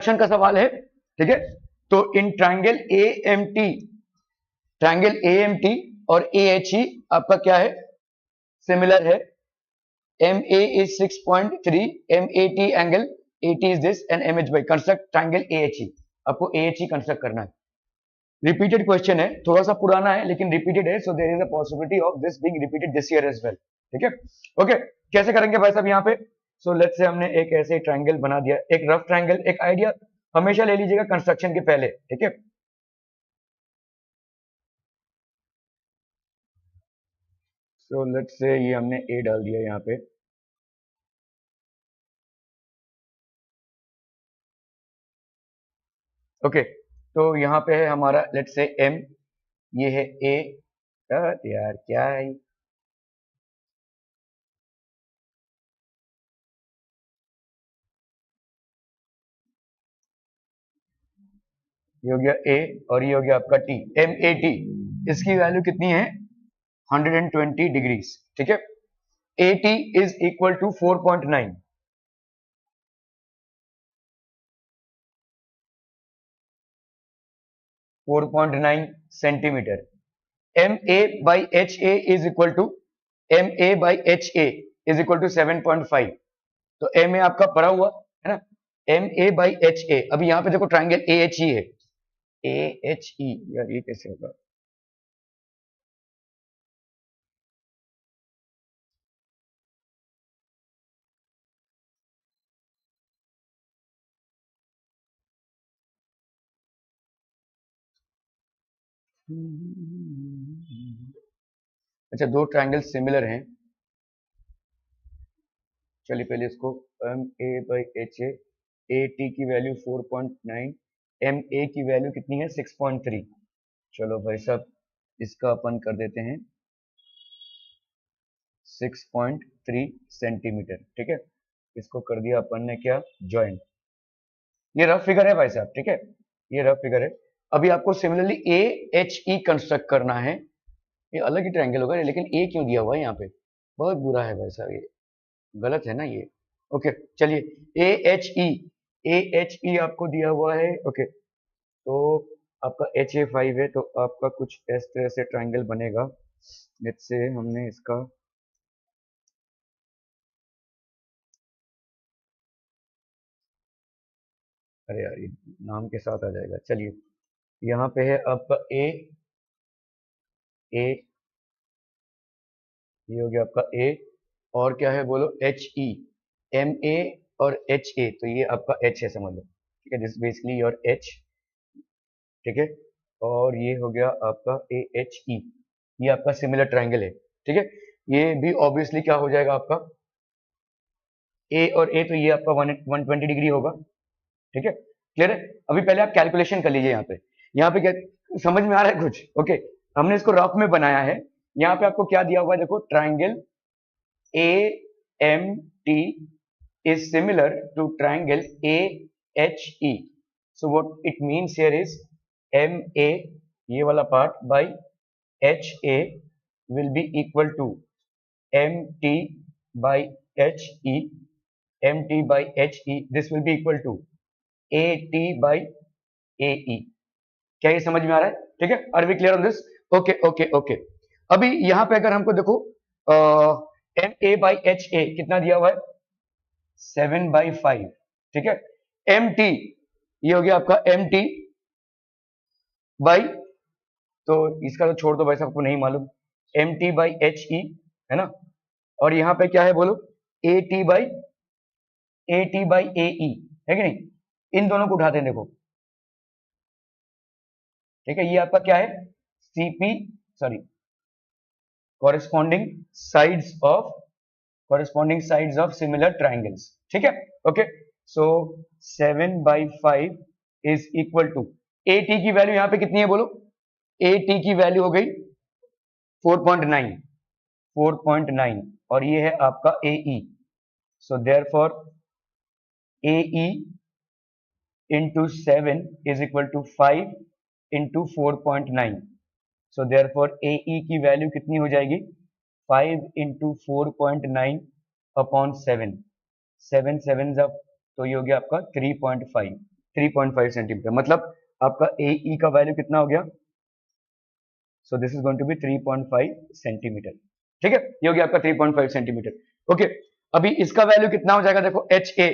Question का सवाल है, ठीक है। तो इन ट्रायंगल AMT और AHE आपका क्या है, सिमिलर है। MA is 6.3, MAT angle 80 is this and MH by construct triangle AHE। आपको AHE कंस्ट्रक्ट करना है। रिपीटेड क्वेश्चन है, थोड़ा सा पुराना है लेकिन रिपीटेड है, so there is a possibility of this being repeated this year as well, ठीक है। ओके, कैसे करेंगे भाई साहब यहाँ पे। सो लेट्स से हमने एक ऐसे ट्रायंगल बना दिया, एक रफ ट्रायंगल। एक आइडिया हमेशा ले लीजिएगा कंस्ट्रक्शन के पहले, ठीक है। सो लेट्स से ये हमने ए डाल दिया यहाँ पे, ओके। तो यहाँ पे है हमारा लेट्स से एम, ये है ए। यार क्या है ये, हो गया ए और ये हो गया आपका टी, MAT। इसकी वैल्यू कितनी है, 120 डिग्रीज, ठीक है। AT is equal to 4.9, 4.9 centimetre. MA/HA is equal to MA/HA is equal to 7.5। तो MA आपका पड़ा हुआ है ना, MA/HA। अभी यहाँ पे देखो ट्राइंगल AHE है, AHE, यार ये कैसे होगा। अच्छा, दो ट्राइंगल सिमिलर हैं, चलिए पहले इसको MA/HA, AT की वैल्यू 4.9, MA की वैल्यू कितनी है 6.3। चलो भाई साहब इसका अपन कर देते हैं 6.3 सेंटीमीटर, ठीक है। इसको कर दिया अपन ने क्या, ज्वाइंट। ये रफ फिगर है भाई साहब, ठीक है, ये रफ फिगर है। अभी आपको सिमिलरली AHE कंस्ट्रक्ट करना है। ये अलग ही ट्रायंगल होगा लेकिन ए क्यों दिया हुआ है यहाँ पे, बहुत बुरा है भाई साहब, ये गलत है ना ये। ओके चलिए, AHE आपको दिया हुआ है, ओके। तो आपका HA5 है, तो आपका कुछ इस तरह से ट्रायंगल बनेगा। लेट्स से हमने इसका अरे यार ये नाम के साथ आ जाएगा, चलिए। यहाँ पे है आपका ए, ये हो गया आपका ए, और क्या है बोलो, HE, MA और HA, तो ये आपका H है समझ लो, ठीक है। दिस बेसिकली योर H, ठीक है। और ये हो गया आपका AHE, ये आपका सिमिलर ट्रायंगल है, ठीक है। ये भी ऑब्वियसली क्या हो जाएगा आपका A और A, तो ये आपका 120 डिग्री होगा, ठीक है। क्लियर है। अभी पहले आप कैलकुलेशन कर लीजिए यहाँ पे क्या समझ में आ रहा है कुछ, ओके। हमने इसको रफ में बनाया है। यहाँ पे आपको क्या दिया हुआ है, देखो triangle AMT is similar to triangle AHE. So what it means here is MA, ये वाला part, by HA will be equal to MT by HE, MT by HE, this will be equal to AT by AE। क्या ये समझ में आ रहा है, ठीक है। Are we clear on this, okay okay okay. अभी यहाँ पे अगर हमको देखो MA/HA कितना दिया हुआ है, 7/5, ठीक है। MT, ये हो गया आपका MT बाई, तो इसका तो छोड़ दो भाई साहब को नहीं मालूम, MT/HE है ना। और यहाँ पे क्या है बोलो, AT/AE है कि नहीं, इन दोनों को उठाते हैं देखो, ठीक है। ये आपका क्या है, CP, sorry, corresponding sides of similar triangles, ठीक है। Okay, so 7/5 is equal to AT की वैल्यू यहाँ पे कितनी है बोलो, AT की वैल्यू हो गई 4.9, और ये है आपका AE। So therefore AE into 7 is equal to 5 into 4.9। So therefore AE की वैल्यू कितनी हो जाएगी, 5 into 4.9 अपॉन 7, 7 7 जब, तो ये हो गया आपका 3.5। 3.5 सेंटीमीटर, मतलब आपका ए ई का वैल्यू कितना हो गया? So this is going to be 3.5 centimetre. ठीक है, ये हो गया आपका 3.5 सेंटीमीटर। ओके, अभी इसका वैल्यू कितना हो जाएगा? देखो एच ए,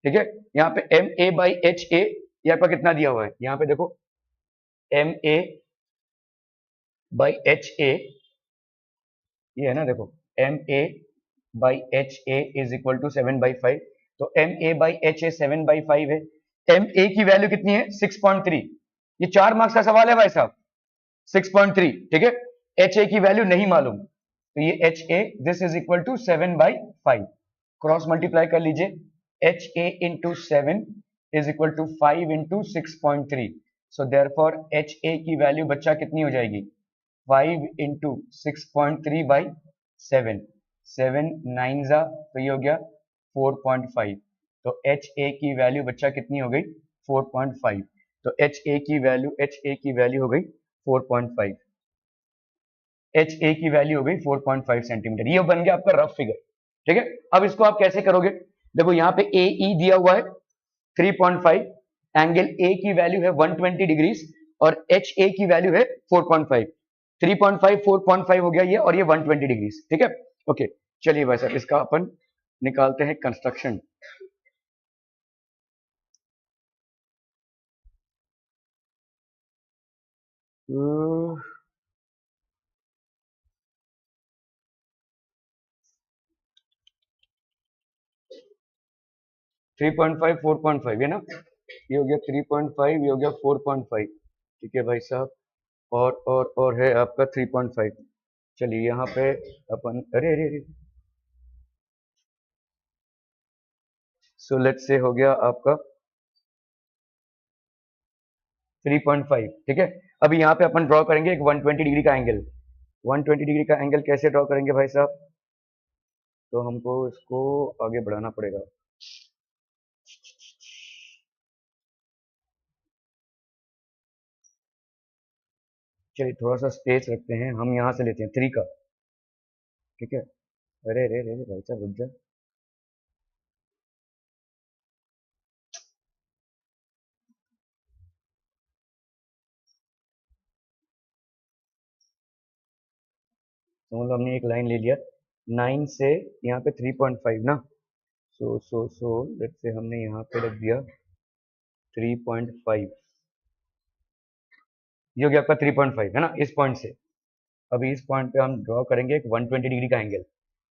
ठीक है, यहाँ पे M A by H A, ये आपका कितना दिया हुआ है? यहाँ पे देखो M A by H A, ये है ना, देखो M A by H A is equal to 7/5। तो M A by H A 7/5 है। एम ए की वैल्यू कितनी है? 6.3। ये 4 मार्क्स का सवाल है भाई साहब, 6.3। ठीक है, एच ए की वैल्यू नहीं मालूम, तो ये H A this is equal to 7/5। Cross multiply कर लीजिए, H A into 7 is equal to 5 into 6.3। So therefore H A की वैल्यू बच्चा कितनी हो जाएगी? 5 इंटू 6.3/7, 7 9 जा, तो ये हो गया 4.5। तो एच ए की वैल्यू बच्चा कितनी हो गई? 4.5। तो एच ए की वैल्यू हो गई 4.5। एच ए की वैल्यू हो गई 4.5 सेंटीमीटर। ये बन गया आपका रफ फिगर। ठीक है, अब इसको आप कैसे करोगे? देखो यहाँ पे ए ई दिया हुआ है 3.5, एंगल ए की वैल्यू है 120 डिग्रीज और एच ए की वैल्यू है 4.5। 3.5 4.5 हो गया ये, और ये 120 डिग्रीज। ठीक है, ओके, चलिए भाई साहब इसका अपन निकालते हैं कंस्ट्रक्शन। 3.5 4.5 है ना, ये हो गया 3.5, ये हो गया 4.5। ठीक है भाई साहब, और है आपका 3.5। चलिए यहाँ पे अपन, अरे अरे अरे, सो लेट्स से हो गया आपका 3.5। ठीक है, अभी यहाँ पे अपन ड्रॉ करेंगे एक 120 डिग्री का एंगल। 120 डिग्री का एंगल कैसे ड्रॉ करेंगे भाई साहब? तो हमको इसको आगे बढ़ाना पड़ेगा। चलिए थोड़ा सा स्पेस रखते हैं, हम यहाँ से लेते हैं 3 का। ठीक है, अरे अरे अरे भाई साहब रुक जा। तो मतलब हमने एक लाइन ले लिया 9 से यहाँ पे 3.5 ना, सो लेट्स से हमने यहाँ पे रख दिया 3.5। ये हो गया आपका 3.5 है ना, इस पॉइंट से। अभी इस पॉइंट पे हम ड्रॉ करेंगे एक 120 डिग्री का angle.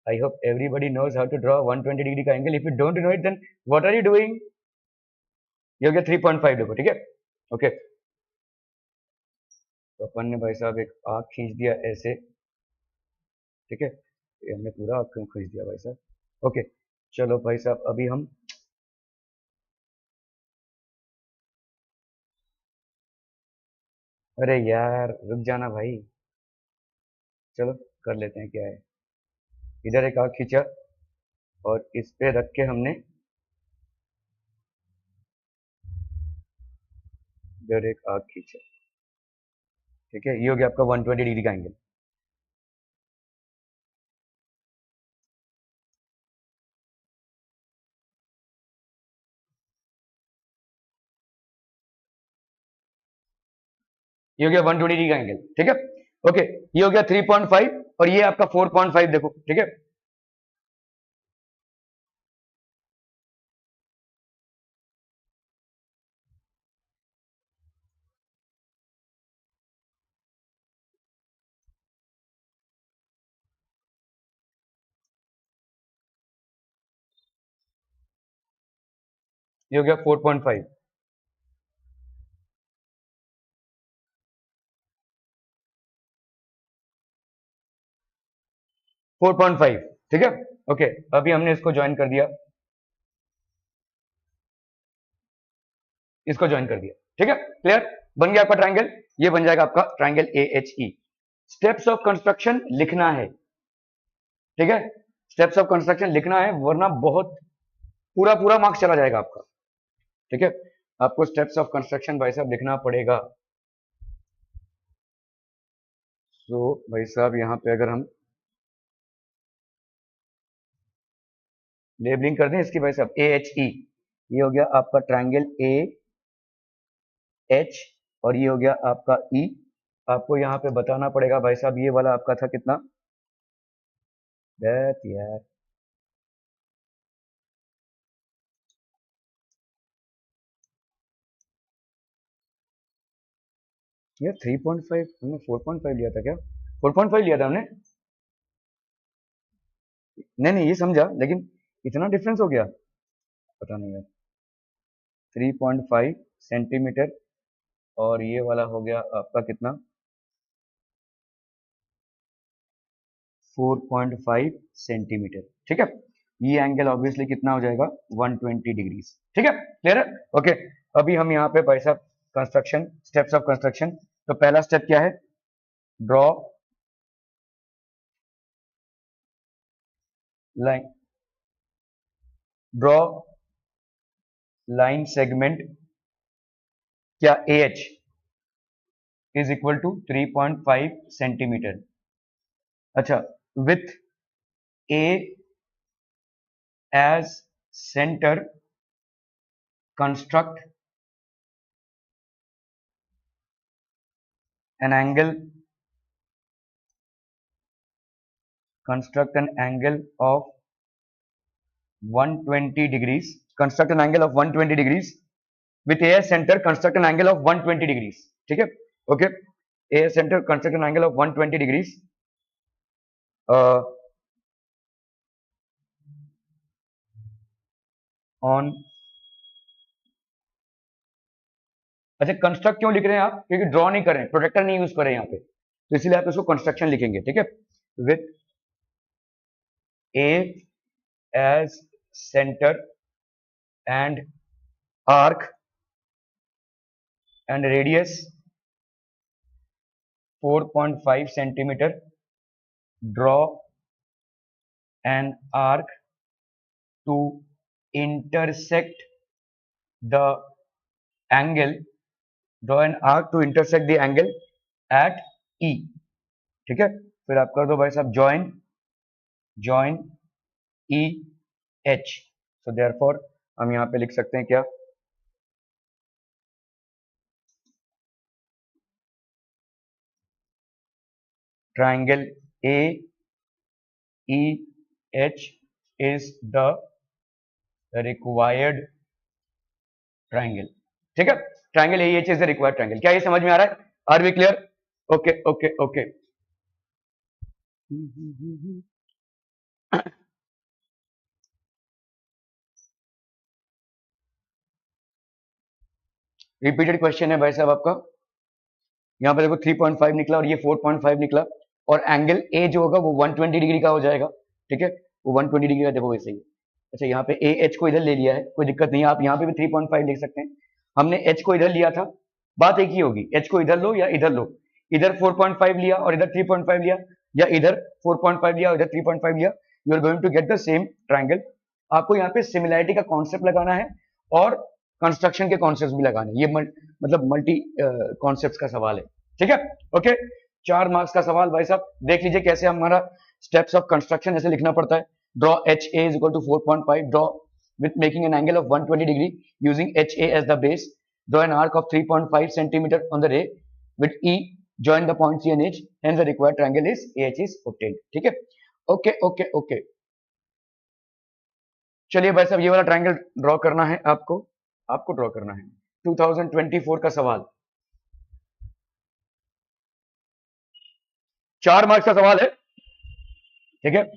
I hope everybody knows how to draw 120 degree का angle. If you don't know it then what are you doing? ये हो गया 3.5, देखो। ठीक है, ओके, तो अपन ने भाई साहब एक आर्क खींच दिया ऐसे। ठीक है, ये हमने पूरा आर्क क्यों खींच दिया भाई साहब? ओके, चलो भाई साहब अभी हम, अरे यार रुक जाना भाई, चलो कर लेते हैं क्या है। इधर एक आर्क खींचा और इस पे रख के हमने इधर एक आर्क खींचा। ठीक है, ये हो गया आपका 120 डिग्री का एंगल। ये हो गया 120 डिग्री का एंगल। ठीक है, ओके, ये हो गया 3.5 और ये आपका 4.5, देखो। ठीक है, ये हो गया 4.5। 4.5। ठीक है, ओके, अभी हमने इसको ज्वाइन कर दिया, इसको ज्वाइन कर दिया। ठीक है, क्लियर, बन गया आपका ट्राइंगल। ये बन जाएगा आपका triangle A H E. Steps of construction लिखना है। ठीक है, स्टेप्स ऑफ कंस्ट्रक्शन लिखना है, वरना बहुत पूरा पूरा मार्क्स चला जाएगा आपका। ठीक है, आपको स्टेप्स ऑफ कंस्ट्रक्शन भाई साहब लिखना पड़ेगा। तो भाई साहब यहाँ पे अगर हम लेबलिंग कर दें इसकी भाई साहब ए एच ई, ये हो गया आपका ट्राइंगल ए एच और ये हो गया आपका ई। आपको यहाँ पे बताना पड़ेगा भाई साहब, ये वाला आपका था कितना, यार ये 3.5, हमने 4.5 लिया था क्या? 4.5 लिया था हमने। नहीं नहीं, ये समझा, लेकिन इतना डिफरेंस हो गया, पता नहीं यार। 3.5 सेंटीमीटर और ये वाला हो गया आपका कितना, 4.5 सेंटीमीटर। ठीक है, ये एंगल ऑब्वियसली कितना हो जाएगा, 120 डिग्रीज। ठीक है, क्लियर है? ओके, अभी हम यहाँ पे भाई साहब कंस्ट्रक्शन, स्टेप्स ऑफ कंस्ट्रक्शन। तो पहला स्टेप क्या है, draw line, draw line segment, क्या A H is equal to 3.5 centimetre. अच्छा, with A as centre construct an angle, construct an angle of 120 degrees, construct an angle of 120 degrees with a as center, construct an angle of 120 degrees। ठीक है, okay, a as center, construct an angle of 120 degrees on। अच्छा, construct क्यों लिख रहे हैं आप, क्योंकि draw नहीं कर रहे हैं, प्रोटेक्टर नहीं यूज कर रहे हैं यहाँ पे, तो इसीलिए आप इसको कंस्ट्रक्शन लिखेंगे। ठीक है, with a as center and arc and radius 4.5 centimeter, draw an arc to intersect the angle, draw an arc to intersect the angle at E। ठीक है, फिर आप कर दो भाई साहब join, join E H। so therefore हम यहाँ पे लिख सकते हैं क्या, triangle A E H is the required triangle। ठीक है, triangle A H is the required triangle. क्या ये समझ में आ रहा है, are we clear? Okay okay okay. Repeated question है भाई साहब आपका, यहाँ पे देखो 3.5 निकला और ये 4.5 निकला, और एंगल ए जो होगा वो 120 डिग्री का हो जाएगा। ठीक है, वो 120 डिग्री का देखो वैसे ही। अच्छा, यहाँ पे ए एच को इधर ले लिया है, कोई दिक्कत नहीं है, आप यहाँ पे भी 3.5 लिख सकते हैं। हमने एच को इधर लिया था, बात एक ही होगी, एच को इधर लो या इधर लो, इधर 4.5 लिया और इधर 3.5 लिया, या इधर 4.5 लिया और इधर 3.5 लिया, you are going to get the same triangle. आपको यहाँ पे सिमिलैरिटी का कॉन्सेप्ट लगाना है और कंस्ट्रक्शन के कॉन्सेप्ट भी लगाने, ये मतलब मल्टी कॉन्सेप्ट का सवाल है। ठीक है, ओके, 4 मार्क्स का सवाल भाई साहब, देख लीजिए कैसे हमारा स्टेप्स ऑफ कंस्ट्रक्शन ऐसे लिखना पड़ता है। Draw H A is equal to 4.5, draw with making an angle of 120 degree using HA as the base, draw an arc of 3.5 centimeter on the ray with E, join the point C and H, hence the required triangle is AH is obtained। ठीक है, okay okay okay. चलिए भाई साहब, ये वाला triangle draw करना है आपको, आपको ड्रॉ करना है 2024 का सवाल, 4 मार्क्स का सवाल है। ठीक है,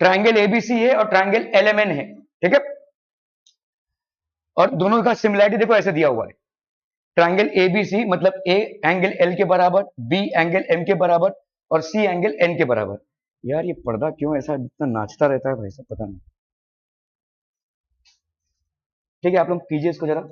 ट्राइंगल एबीसी है और ट्राइंगल एलएमएन है। ठीक है, और दोनों का सिमिलैरिटी देखो ऐसे दिया हुआ है, ट्राइंगल एबीसी मतलब ए एंगल एल के बराबर, बी एंगल एम के बराबर और सी एंगल एन के बराबर। यार ये पर्दा क्यों ऐसा इतना नाचता रहता है भाई साहब, पता नहीं। ठीक है, आप लोग कीजिए इसको जरा।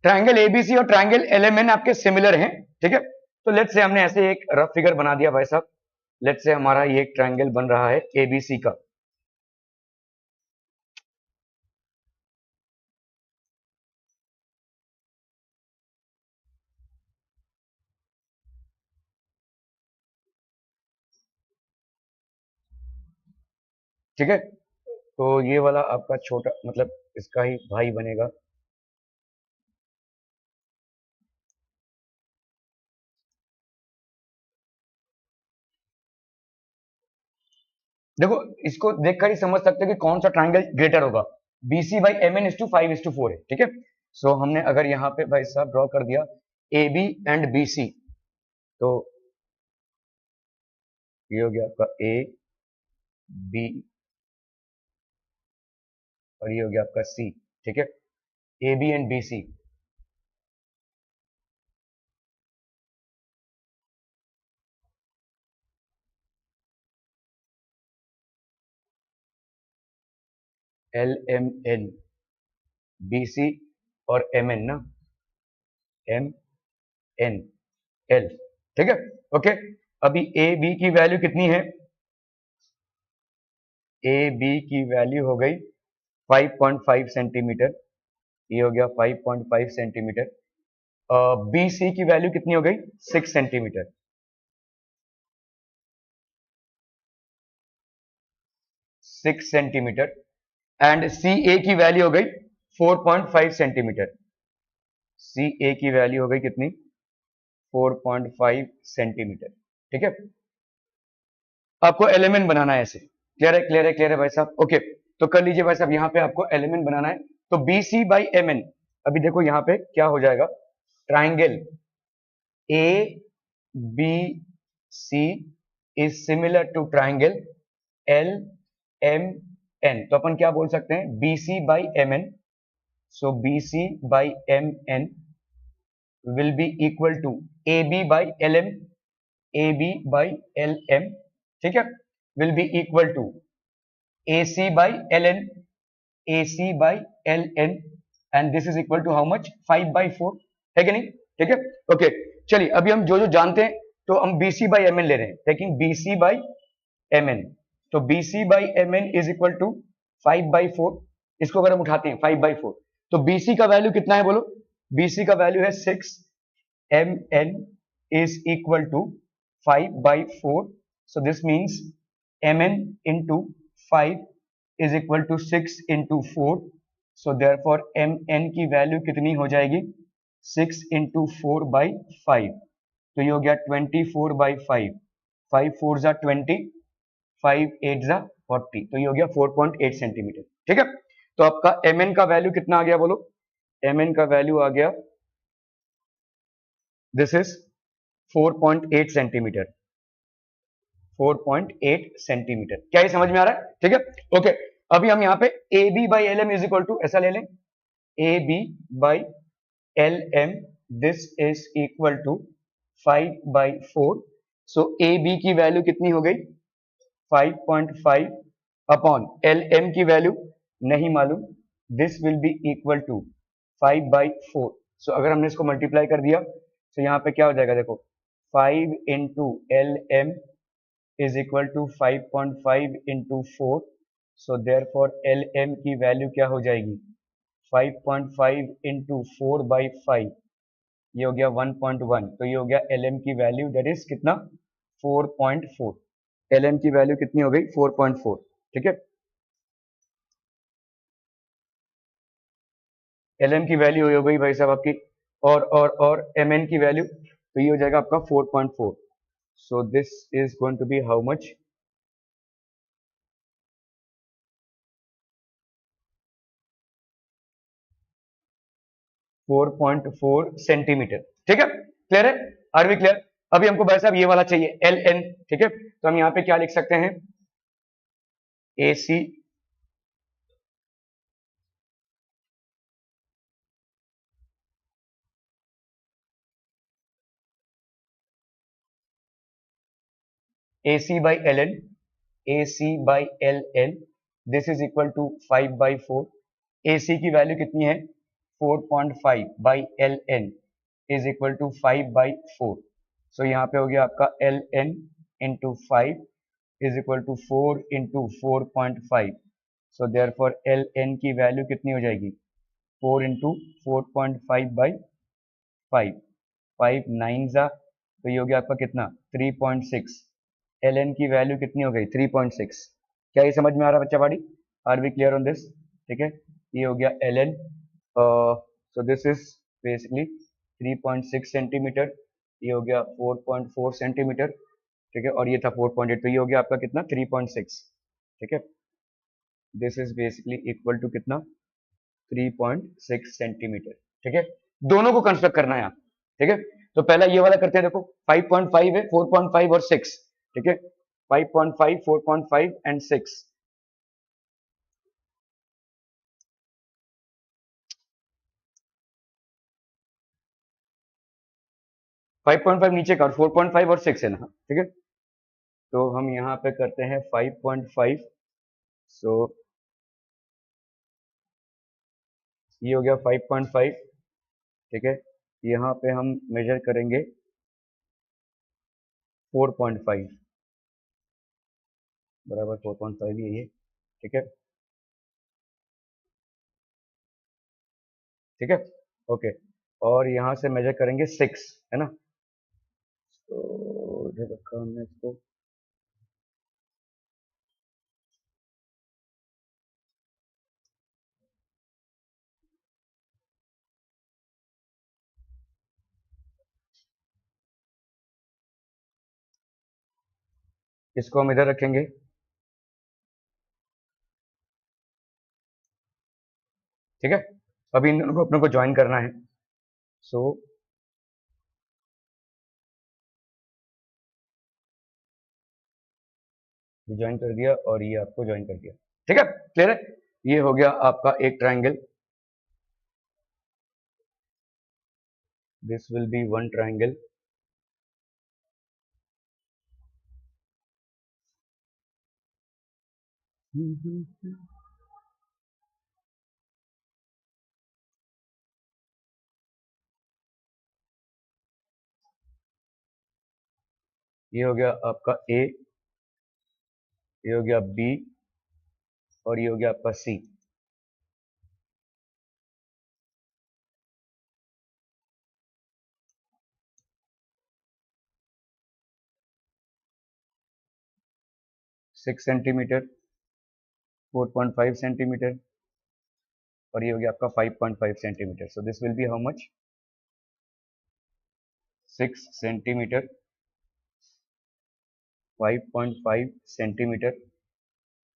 ट्राइंगल एबीसी और ट्राइंगल एलएमएन आपके सिमिलर हैं, ठीक है। तो लेट्स से हमने ऐसे एक रफ फिगर बना दिया भाई साहब। लेट्स से हमारा ये एक ट्राइंगल बन रहा है एबीसी का, ठीक है। तो ये वाला आपका छोटा मतलब इसका ही भाई बनेगा। देखो इसको देखकर ही समझ सकते हो कि कौन सा ट्राइंगल ग्रेटर होगा। BC by M N is to 5:4 है, ठीक है। सो हमने अगर यहाँ पे भाई साहब ड्रॉ कर दिया A B and B C, तो ये हो गया आपका ए बी और ये हो गया आपका सी, ठीक है। A B and B C, L M N B C और एम एन ना, एम एन एल, ठीक है। ओके, अभी ए बी की वैल्यू कितनी है? ए बी की वैल्यू हो गई 5.5 सेंटीमीटर, ये हो गया 5.5 सेंटीमीटर। बी सी की वैल्यू कितनी हो गई? 6 सेंटीमीटर, 6 सेंटीमीटर। एंड सी ए की वैल्यू हो गई 4.5 सेंटीमीटर, सी ए की वैल्यू हो गई कितनी? 4.5 सेंटीमीटर, ठीक है। आपको एलिमेंट बनाना है ऐसे, क्लियर है, क्लियर है, क्लियर है भाई साहब। ओके, तो कर लीजिए भाई साहब, यहाँ पे आपको एलिमेंट बनाना है। तो B C by M N, अभी देखो यहाँ पे क्या हो जाएगा, triangle A B C is similar to triangle L M N. तो अपन क्या बोल सकते हैं? B C by M N, so B C by M N will be equal to AB by LM, AB by LM, ठीक है, will be equal to AC by LN, AC by LN, and this is equal to how much? 5/4, है कि नहीं? ठीक है, okay. चलिए अभी हम जो जो जानते हैं, तो हम BC by MN ले रहे हैं, टेकिंग BC by MN। तो BC by MN is equal to 5/4, इसको अगर हम उठाते हैं 5/4, तो BC का वैल्यू कितना है बोलो? BC का वैल्यू है 6, mn is equal to 5/4, so this means mn into 5 is equal to 6 into 4, so therefore mn की वैल्यू कितनी हो जाएगी? 6 into 4/5, तो ये हो गया 24/5, 5 4 जा 20, 5 8 जा 40, तो ये हो गया 4.8 सेंटीमीटर, ठीक है। तो आपका mn का वैल्यू कितना आ गया बोलो? mn का वैल्यू आ गया, दिस इज 4.8 सेंटीमीटर, 4.8 सेंटीमीटर। क्या ये समझ में आ रहा है? ठीक है, ओके। अभी हम यहाँ पे A B by L M is equal to ऐसा ले लें, A B by L M, this is equal to 5/4। So A B की वैल्यू कितनी हो गई? 5.5 अपॉन एल एम की वैल्यू नहीं मालूम, this will be equal to 5/4। So अगर हमने इसको मल्टीप्लाई कर दिया तो यहाँ पे क्या हो जाएगा? देखो 5 into L M is equal to 5.5 into 4, so therefore LM की वैल्यू क्या हो जाएगी? 5.5 into 4/5, ये हो गया 1.1, तो ये हो गया LM की वैल्यू, दैट इज कितना? 4.4। LM की वैल्यू कितनी हो गई? 4.4, ठीक है। LM की वैल्यू हो गई भाई साहब आपकी, और MN की वैल्यू, तो ये हो जाएगा आपका 4.4। so this is going to be how much? 4.4 centimetre, ठीक है, क्लियर है? Are we clear? अभी हमको भाई साहब ये वाला चाहिए एल एन, ठीक है। तो हम यहाँ पे क्या लिख सकते हैं? A C AC by ln, AC by ln, this is equal to 5/4। AC की वैल्यू कितनी है? 4.5 by L N is equal to 5/4। So यहाँ पे हो गया आपका L N into 5 is equal to 4 into 4.5। So there L N की value कितनी हो जाएगी, 4 इंटू 4.5/5, 5 9 जा, तो ये हो गया आपका कितना 3.6। एल एन की वैल्यू कितनी हो गई 3.6। क्या ये समझ में आ रहा है बच्चा पाड़ी, are we clear on this? ठीक है, ये हो गया L N. So this is basically 3.6 centimetre, ये हो गया 4.4 सेंटीमीटर, ठीक है, और ये था 4.8, तो ये हो गया आपका कितना 3.6। ठीक है, this is basically equal to कितना 3.6 सेंटीमीटर। ठीक है, दोनों को कंस्ट्रक्ट करना है यहाँ। ठीक है, तो पहला ये वाला करते हैं, देखो 5.5 है, 4.5 और 6। ठीक है, 5.5, 4.5 एंड 6। 5.5 नीचे का और 4.5 और 6 है ना। ठीक है, तो हम यहाँ पे करते हैं 5.5। सो ये हो गया 5.5। ठीक है, यहाँ पे हम मेजर करेंगे 4.5 बराबर 4.5 ये। ठीक है, ठीक है, ओके, और यहाँ से मेजर करेंगे 6, है ना। तो इधर रखा हमने इसको, इसको हम इधर रखेंगे। ठीक है, अभी इन दोनों को अपने को ज्वाइन करना है। सो ज्वाइन कर दिया और ये आपको ज्वाइन कर दिया। ठीक है, क्लियर है, ये हो गया आपका एक triangle. This will B one triangle. ये हो गया आपका ए, ये हो गया बी, और ये हो गया आपका सी। सिक्स सेंटीमीटर, 4.5 सेंटीमीटर, और ये हो गया आपका 5.5 centimetre. So this will B how much, 6 centimetre, 5.5 centimetre,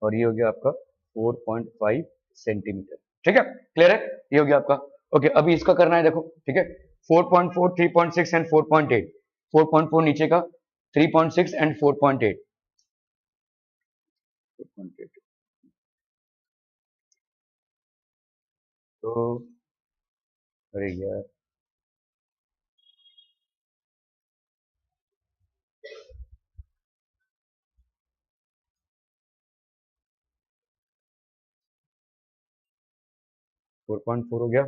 और ये हो गया आपका 4.5 सेंटीमीटर। ठीक है, क्लियर है, ये हो गया आपका। ओके, अभी इसका करना है, देखो। ठीक है, 4.4, 3.6 एंड 4.8। 4.4 नीचे का, 3.6 एंड 4.8। 4.8 तो, अरे यार, फोर पॉइंट फोर हो गया,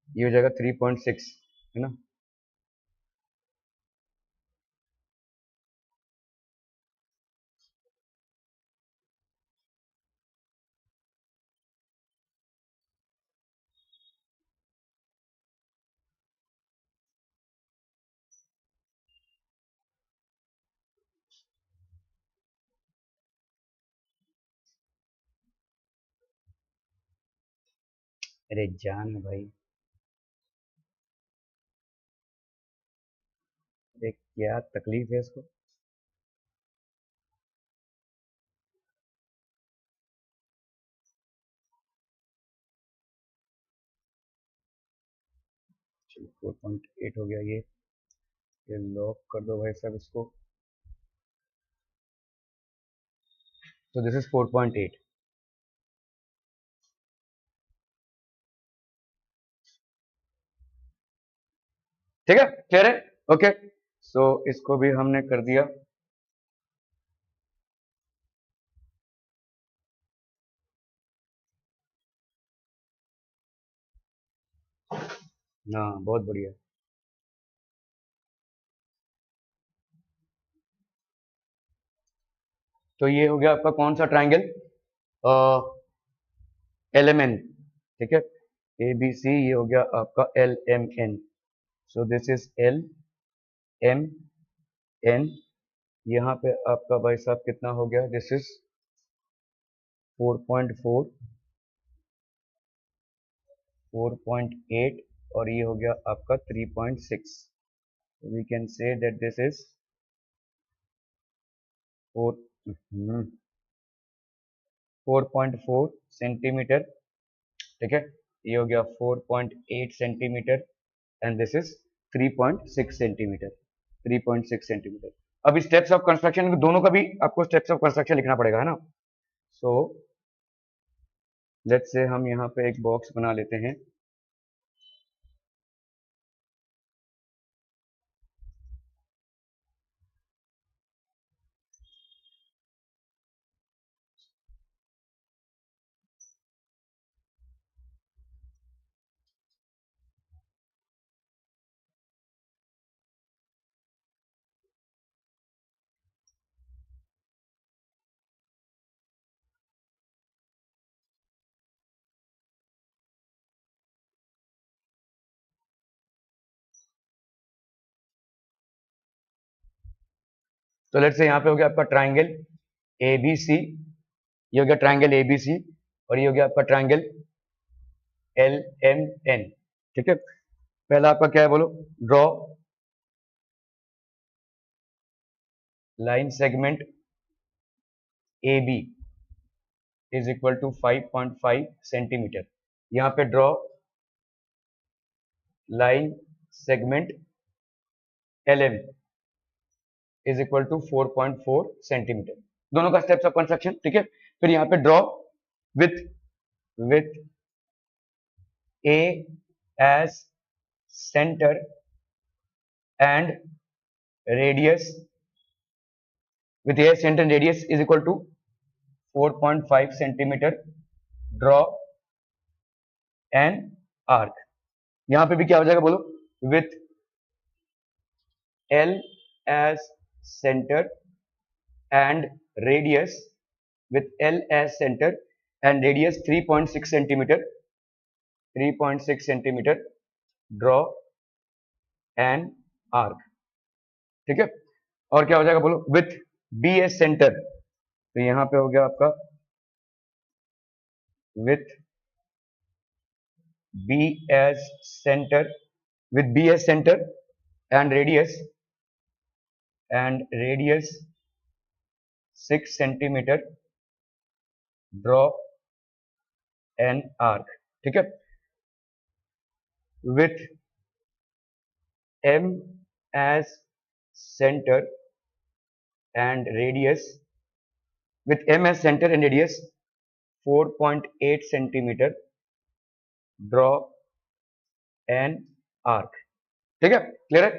ये हो जाएगा 3.6, है ना। अरे जान भाई, अरे क्या तकलीफ है इसको। चलो 4.8 हो गया ये लॉक कर दो भाई साहब इसको। तो दिस इज 4.8। ठीक है, क्लियर है, ओके। सो इसको भी हमने कर दिया। हाँ बहुत बढ़िया। तो ये हो गया आपका कौन सा ट्राइंगल, एल एम एन, ठीक है, ए बी सी, ये हो गया आपका L M N. So this is L M N. यहाँ पे आपका भाई साहब कितना हो गया, दिस इज 4.4, 4.8, और ये हो गया आपका 3.6। We can say that this is 4 4.4 centimetre, ठीक है। ये हो गया 4.8 centimetre, and this is 3.6 centimetre, 3.6 centimetre. अब स्टेप्स ऑफ कंस्ट्रक्शन दोनों का भी आपको स्टेप्स ऑफ कंस्ट्रक्शन लिखना पड़ेगा, है ना। सो लेट्स से हम यहाँ पे एक बॉक्स बना लेते हैं। तो लेट्स से यहाँ पे हो गया आपका ट्राइंगल ए बी सी, ये हो गया ट्राइंगल ए बी सी, और ये हो गया आपका ट्राइंगल एल एम एन, ठीक है। पहला आपका क्या है बोलो, draw line segment A B is equal to 5.5 centimetre. यहाँ पे draw line segment L M is equal to 4.4 centimetre. दोनों का स्टेप्स ऑफ कंस्ट्रक्शन, ठीक है। फिर यहाँ पे draw with with A as centre and radius, with a center radius is equal to 4.5 centimeter, draw an arc। यहां पे भी क्या हो जाएगा बोलो, with L as center and radius, with L as center and radius 3.6 centimeter, 3.6 centimeter, draw an arc, ठीक है। और क्या हो जाएगा बोलो, with B as center, तो यहां पे हो गया आपका with B as center, with B as center and radius 6 centimeter, draw an arc, ठीक है। with M as center and radius, with M as center and radius 4.8 centimeter, draw an arc, ठीक है, क्लियर है।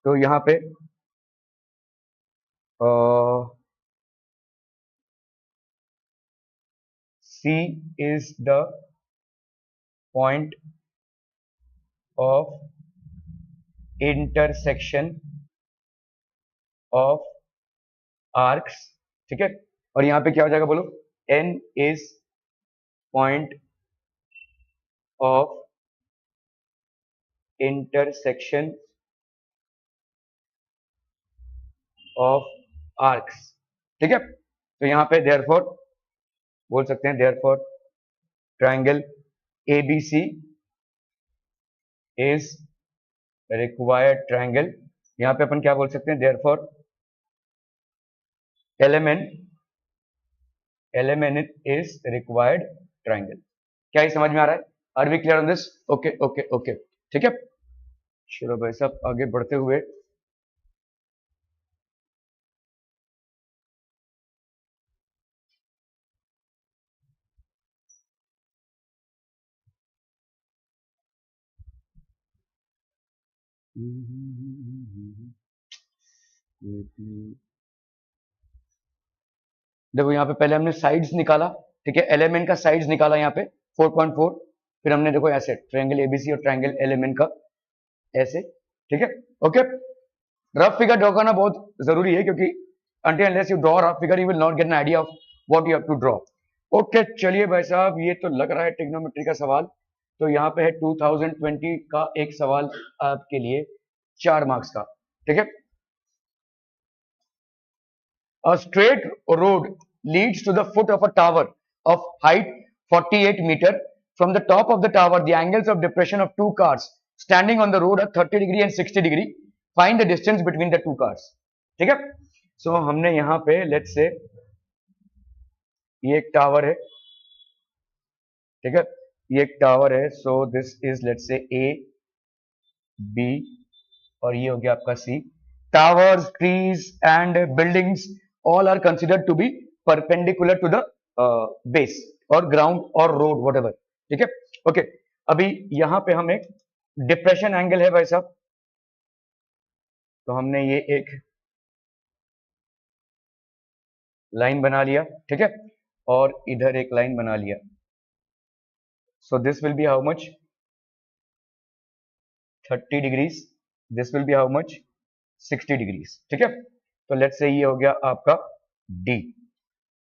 तो यहाँ पे C is the point of intersection of arcs, ठीक है। और यहाँ पे क्या हो जाएगा बोलो, N is point of intersection of arcs, ठीक है। तो यहाँ पे therefore बोल सकते हैं therefore triangle ABC is required triangle। यहाँ पे अपन क्या बोल सकते हैं, therefore LMN is required triangle। क्या ये समझ में आ रहा है, are we clear on this, okay okay okay, ठीक है। चलो भाई साहब आगे बढ़ते हुए, देखो यहाँ पे पहले हमने साइड्स निकाला, ठीक है, एलिमेंट का साइड्स निकाला यहाँ पे 4.4, फिर हमने देखो ऐसे ट्रायंगल एबीसी और ट्रायंगल एलएमएन का ऐसे, ठीक है। ओके, रफ फिगर ड्रॉ करना बहुत जरूरी है, क्योंकि until unless you draw a rough figure you will not get an idea of what you have to draw. Okay चलिए भाई साहब, ये तो लग रहा है ट्रिग्नोमेट्री का सवाल। तो यहाँ पे है 2020 का एक सवाल आपके लिए 4 मार्क्स का, ठीक है। A straight road leads to the foot of a tower of height 48 meter. From the top of the tower, the angles of depression of two cars standing on the road are 30 degree and 60 degree. Find the distance between the two cars. ठीक है। सो हमने यहाँ पे let's say ये एक tower है, ठीक है, ये एक टावर है। सो this is let's say A B और ये हो गया आपका C. Towers, trees and buildings all are considered to be perpendicular to the base और ग्राउंड और रोड whatever, ठीक है। ओके, अभी यहाँ पे हम एक डिप्रेशन एंगल है भाई साहब, तो हमने ये एक लाइन बना लिया, ठीक है, और इधर एक लाइन बना लिया। So this will B how much 30 degrees, this will B how much 60 degrees, ठीक है। तो लेट्स से ये हो गया आपका D.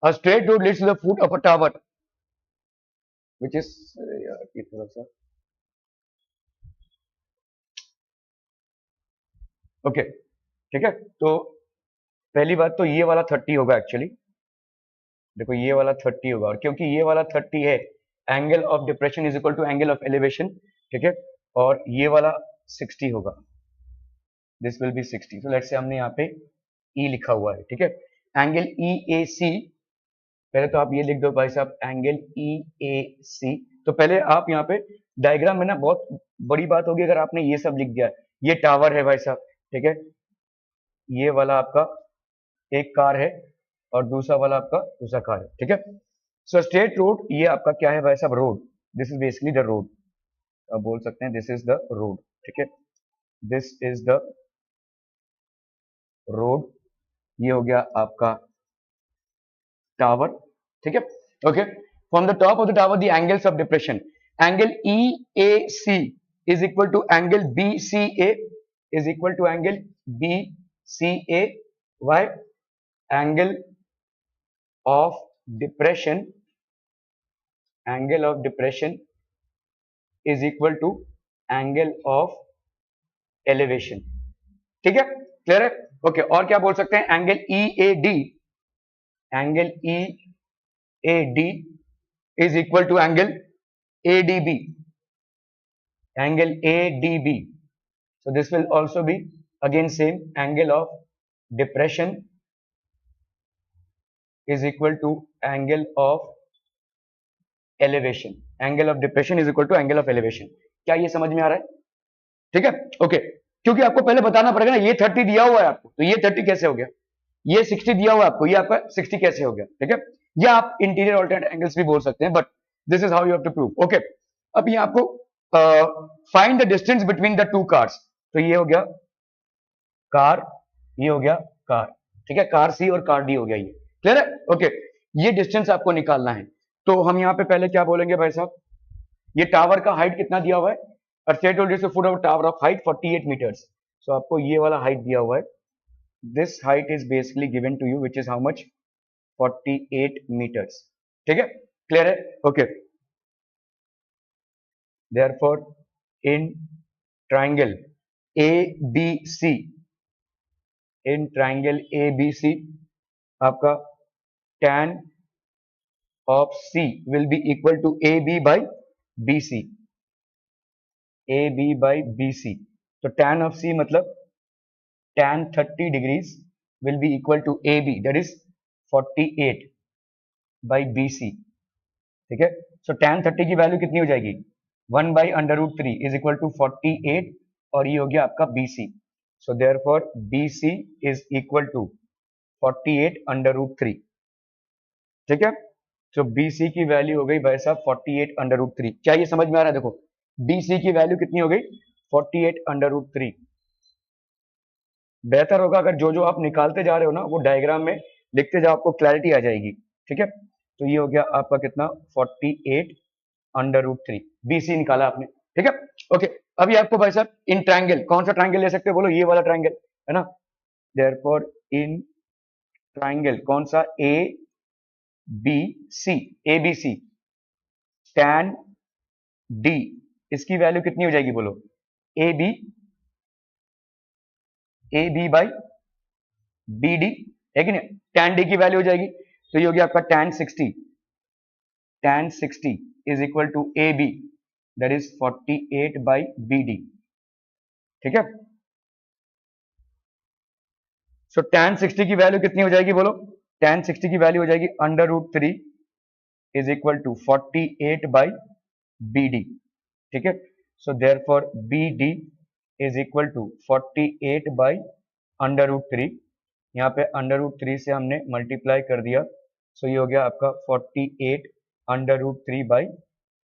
A straight road leads to the foot of a tower, which is ये थोड़ा सा ओके, ठीक है। तो पहली बात तो ये वाला 30 होगा एक्चुअली, देखो ये वाला 30 होगा, और क्योंकि ये वाला 30 है, angle of depression is equal to angle of elevation, ठीक है, और ये वाला 60 होगा, दिस विल बी 60। तो लेट्स से हमने यहाँ पे E लिखा हुआ है, ठीक है। एंगल EAC, पहले तो आप ये लिख दो भाई साहब, एंगल EAC। तो पहले आप यहाँ पे डायग्राम में ना, बहुत बड़ी बात होगी अगर आपने ये सब लिख दिया। ये टावर है भाई साहब, ठीक है, ये वाला आपका एक कार है और दूसरा वाला आपका दूसरा कार है, ठीक है। सो स्ट्रेट रोड, ये आपका क्या है भाई साहब, road, this is basically the road, आप बोल सकते हैं दिस इज द रोड, ठीक है, दिस इज द रोड। ये हो गया आपका टावर, ठीक है। Okay, from the top of the tower the angles of depression, angle EAC is equal to angle BCA is equal to angle BCA। Why? Angle of depression, angle of depression is equal to angle of elevation, ठीक है, clear है। Okay, और क्या बोल सकते हैं, angle EAD, angle EAD is equal to angle ADB, angle ADB। so this will also be again same, angle of depression is equal to angle of elevation, angle of depression is equal to angle of elevation। क्या ये समझ में आ रहा है? ठीक है, okay, क्योंकि आपको पहले बताना पड़ेगा ना, ये 30 दिया हुआ है आपको, तो ये 30 कैसे हो गया, ये 60 दिया हुआ है आपको, ये आपका 60 कैसे हो गया, ठीक है। या आप इंटीरियर ऑल्टरनेट एंगल्स भी बोल सकते हैं, but this is how you have to prove. Okay, अब ये आपको find the distance between the two cars, तो ये हो गया कार, ये हो गया कार, ठीक है, कार सी और कार डी हो गया, ये क्लियर है। ओके, ये डिस्टेंस आपको निकालना है, तो हम यहाँ पे पहले क्या बोलेंगे भाई साहब, ये टावर का हाइट कितना दिया हुआ है, foot of tower of height 48 metres. So आपको ये वाला हाइट दिया हुआ है, this height is basically given to you which is how much 48 metres, ठीक है, क्लियर है। Okay, therefore in triangle ABC, in triangle ABC आपका tan of C will be equal to AB by BC, AB by BC। तो tan of C मतलब tan 30 degrees will be equal to AB, that is 48 by BC, ठीक है। सो tan 30 की value कितनी हो जाएगी, 1/√3 is equal to 48, और ये हो गया आपका BC। So therefore BC is equal to 48/√3, ठीक है। तो BC की वैल्यू हो गई भाई साहब 48/√3। क्या ये समझ में आ रहा है? देखो BC की वैल्यू कितनी हो गई, 48/√3। बेहतर होगा अगर जो जो आप निकालते जा रहे हो ना, वो डायग्राम में लिखते जाओ, आपको क्लैरिटी आ जाएगी, ठीक है। तो ये हो गया आपका कितना 48/√3, बी सी निकाला आपने, ठीक है। ओके, अभी आपको भाई साहब इन ट्रायंगल कौन सा ट्रायंगल ले सकते हो, बोलो ये वाला ट्रायंगल, है ना। देयरफॉर इन ट्रायंगल कौन सा, A B C, A B C, tan D, इसकी वैल्यू कितनी हो जाएगी बोलो, A B, A B by B D, है कि नहीं। टैन डी की वैल्यू हो जाएगी, तो ये हो गया आपका tan 60 is equal to A B, that is 48 by B D, ठीक है। सो tan 60 की वैल्यू कितनी हो जाएगी बोलो, tan 60 की वैल्यू हो जाएगी √3 is equal to 48 by B D, ठीक है। So there B D is equal to 48 by √3, यहाँ पे √3 से हमने मल्टीप्लाई कर दिया, सो ये हो गया आपका 48 √3 बाई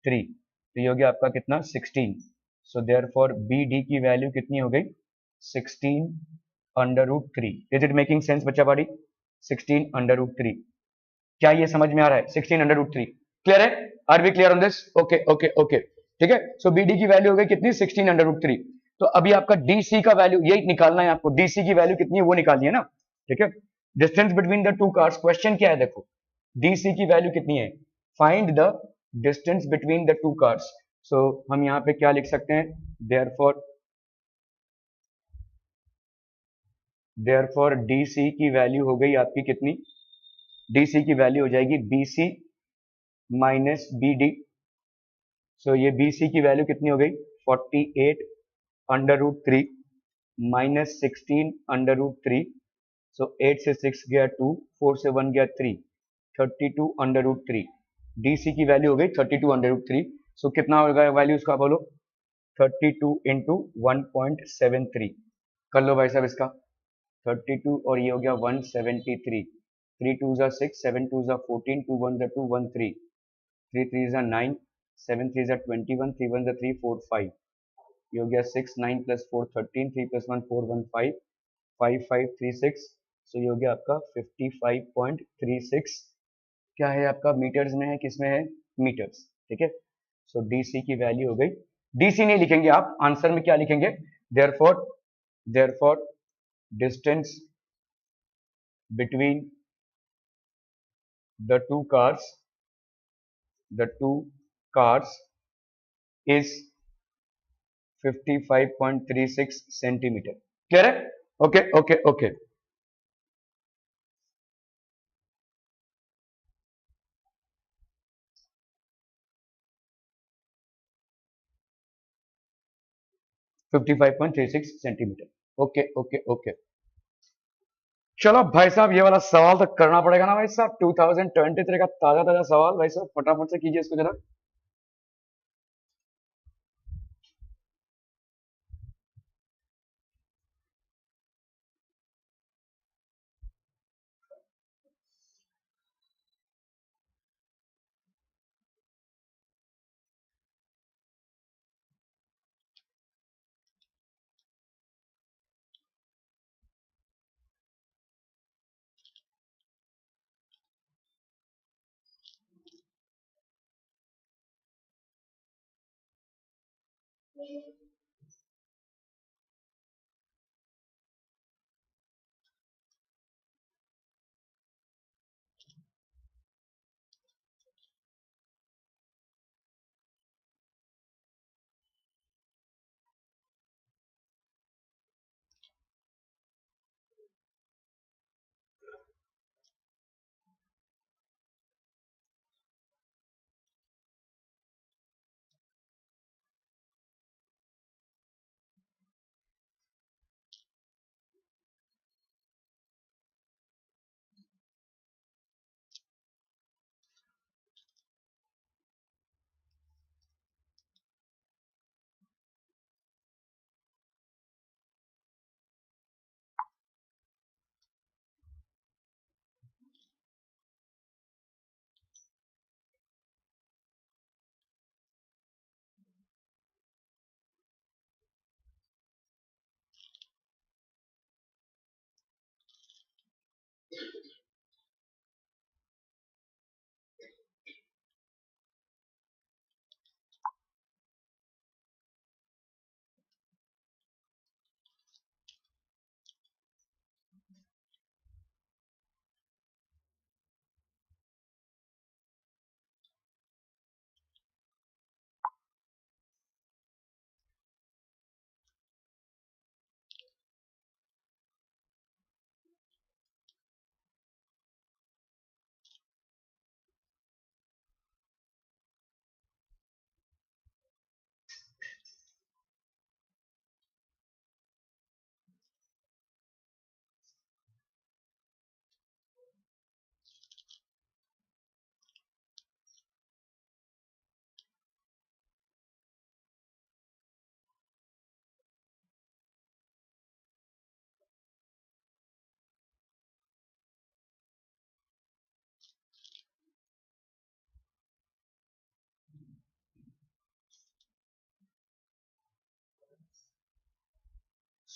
3, तो ये हो गया आपका कितना 16। So there B D की वैल्यू कितनी हो गई 16 √3। इज इट मेकिंग सेंस बच्चा पार्टी, 16 √3, क्या ये समझ में आ रहा है, 16 √3, क्लियर है, are we clear on this, okay okay okay, ठीक है। सो बी डी की वैल्यू हो गई कितनी 16 √3, तो अभी आपका डीसी का वैल्यू यही निकालना है आपको, डीसी की वैल्यू कितनी है वो निकालनी है ना, ठीक है। Distance between the two cars, question क्या है देखो, डीसी की वैल्यू कितनी है, find the distance between the two cars. So हम यहाँ पे क्या लिख सकते हैं, देयरफॉर देयरफॉर डीसी की वैल्यू हो गई आपकी कितनी, डीसी की वैल्यू हो जाएगी BC minus B D. So ये बीसी की वैल्यू कितनी हो गई 48 √3 माइनस 16 √3, सो 8 से 6 गया 2, 4 से 1 गया 3, 32 √3, डीसी की वैल्यू हो गई 32 √3। सो कितना होगा वैल्यू इसका बोलो, 32 इंटू 1.73, कर लो भाई साहब इसका, 32 और ये हो गया 173, 3 2 जा 6, 7 2 जा 14, 2 1 जा 2, 1 3, 3 3 जा 9, 7 3 जा 21, 3 1 जा 3, 4 5, ये हो गया 6 9 प्लस 4 13, 3 प्लस 1 4 1 5, 5 5 3 6, सो ये हो गया आपका 55.36, क्या है आपका मीटर्स में है, किस में है, मीटर्स, ठीक है। सो डीसी की वैल्यू हो गई, डीसी नहीं लिखेंगे आप, आंसर में क्या लिखेंगे, therefore therefore distance between the two cars, the two cars is 55.36 centimetre, clear है, okay okay okay. Fifty five point three six centimetre, okay okay okay. चलो भाई साहब ये वाला सवाल तो करना पड़ेगा ना भाई साहब, 2023 का ताजा ताजा सवाल भाई साहब, फटाफट से कीजिए इसको जरा।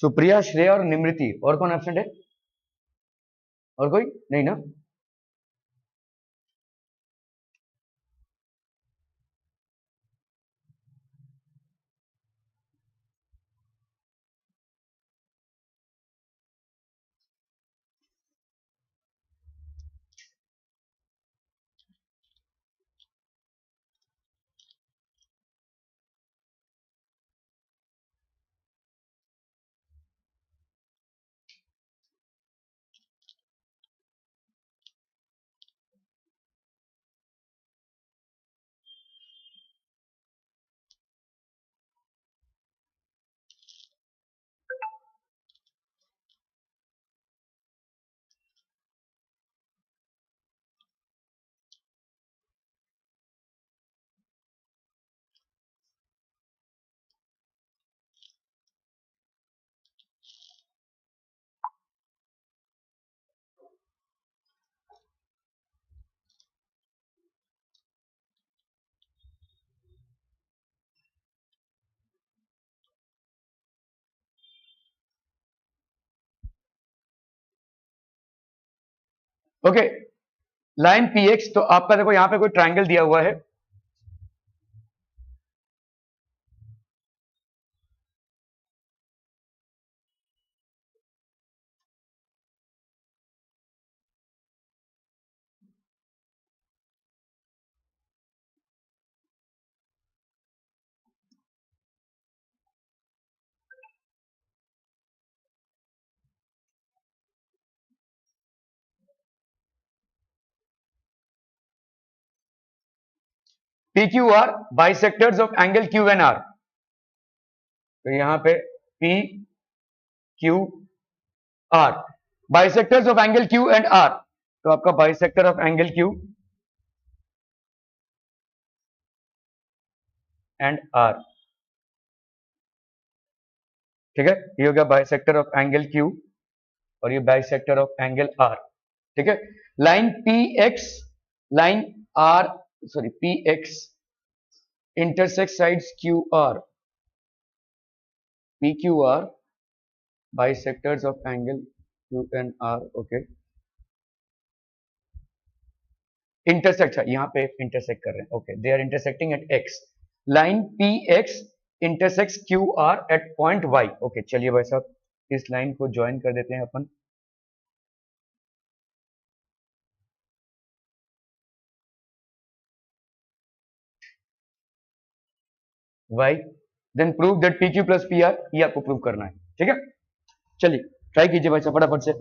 सुप्रिया, श्रेया और निमृति, और कौन एब्सेंट है? और कोई नहीं ना? ओके, लाइन पी एक्स, तो आपका देखो यहाँ पे कोई ट्राइंगल दिया हुआ है, P Q R bisectors of angle Q and R. तो यहाँ पे P Q R bisectors of angle Q and R, तो आपका bisector of angle Q and R, ठीक है, ये हो गया बाइसेक्टर ऑफ एंगल क्यू और ये बाइसेक्टर ऑफ एंगल आर, ठीक है। Line P X, line R, sorry P X intersect sides Q R, P Q R bisectors of angle Q and R, okay. Intersect है, यहाँ पे intersect कर रहे हैं, okay, they are intersecting at X. Line P X intersect Q R at point Y, okay. चलिए भाई साहब इस लाइन को ज्वाइन कर देते हैं अपन, Y, then prove that P Q plus P R, ये आपको प्रूव करना है, ठीक है। चलिए ट्राई कीजिए भाई साहब फटाफट से।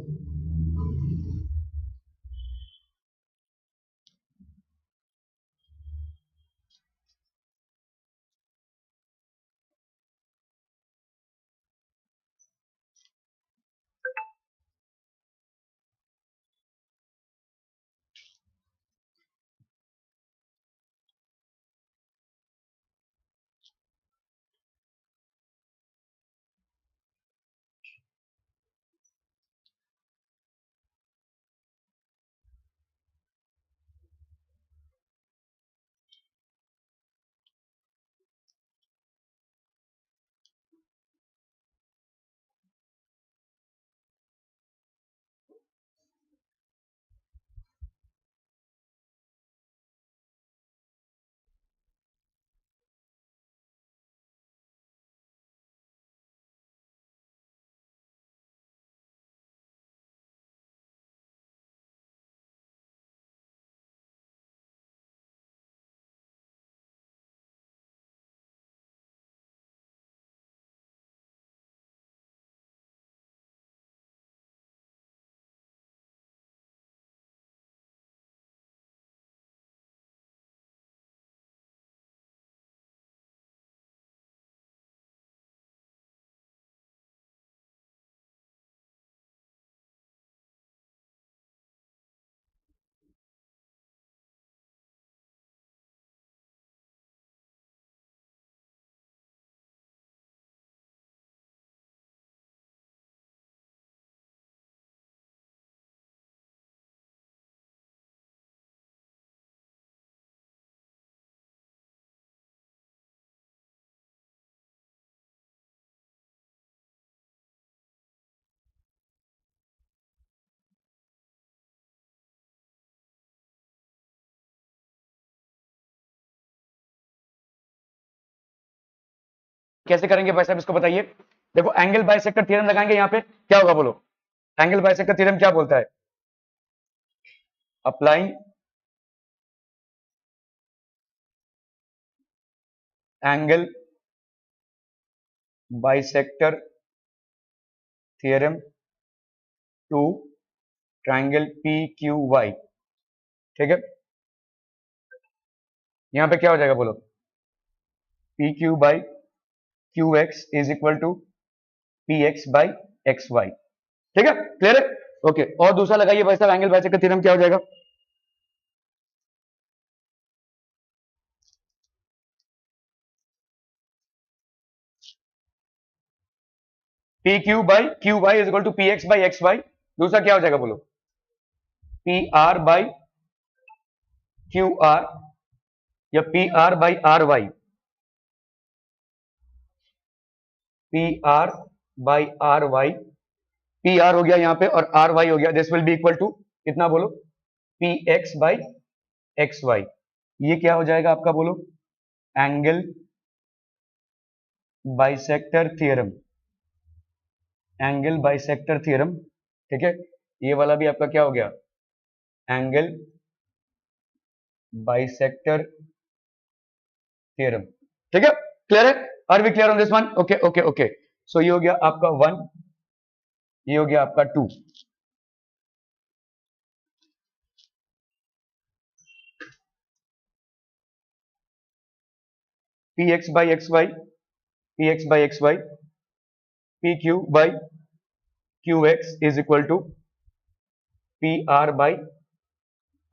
कैसे करेंगे भाई साहब इसको बताइए। देखो एंगल बाइसेक्टर थ्योरम लगाएंगे, यहाँ पे क्या होगा बोलो। एंगल बाइसेक्टर थ्योरम क्या बोलता है, applying angle bisector theorem to triangle P Q Y. ठीक है, यहां पे क्या हो जाएगा बोलो, P Q by Q X is equal to P X by X Y. ठीक है, क्लियर है। ओके, और दूसरा लगाइए भाई साहब, एंगल बाइसेक्टर थ्योरम क्या हो जाएगा, P Q by Q Y is equal to P X by X Y. दूसरा क्या हो जाएगा बोलो, P R by Q R या P R by R Y, P R by R Y, P R हो गया यहाँ पे और आर वाई हो गया, this will be equal to कितना बोलो, P X by X Y. ये क्या हो जाएगा आपका बोलो, angle bisector theorem, angle bisector theorem. ठीक है, ये वाला भी आपका क्या हो गया, एंगल बाइसेक्टर थ्योरम। ठीक है, क्लियर है, are we clear on this one. Okay okay okay, so ये हो गया आपका वन, ये हो गया आपका two. P X by X Y, P X by X Y, P Q by Q X is equal to P R by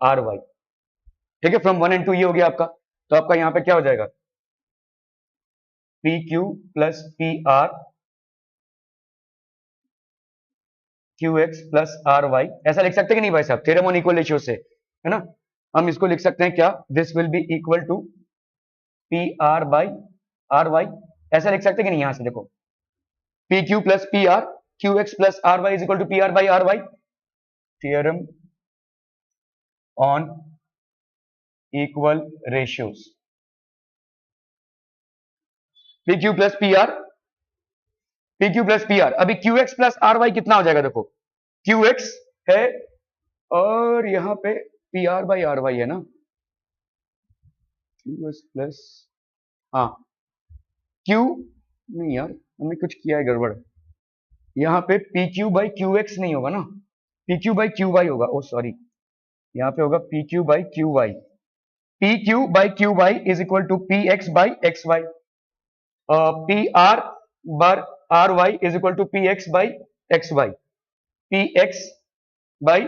R Y. ठीक है, फ्रॉम वन एंड टू ये हो गया आपका, तो आपका यहां पे क्या हो जाएगा, P Q plus P R Q X plus R Y. ऐसा लिख सकते हैं कि नहीं भाई साहब, थ्योरम ऑन इक्वल रेशियो से, है ना। हम इसको लिख सकते हैं क्या, this will be equal to P R by R Y. ऐसा लिख सकते हैं कि नहीं, यहां से देखो, P Q plus P R Q X plus R Y is equal to P R by R Y. Theorem on equal ratios, P Q plus P R, P Q plus P R. अभी Q X plus R Y कितना हो जाएगा, देखो Q x है और यहाँ पे P R by R Y है ना, क्यू एक्स प्लस, हाँ क्यू, नहीं यार हमने कुछ किया है गड़बड़, यहाँ पे P Q by Q X नहीं होगा ना, P Q by Q Y होगा, ओ सॉरी, यहाँ पे होगा P Q by Q Y, P Q by Q Y is equal to P X by X Y, P R bar R Y is equal to P X by X Y, P X by,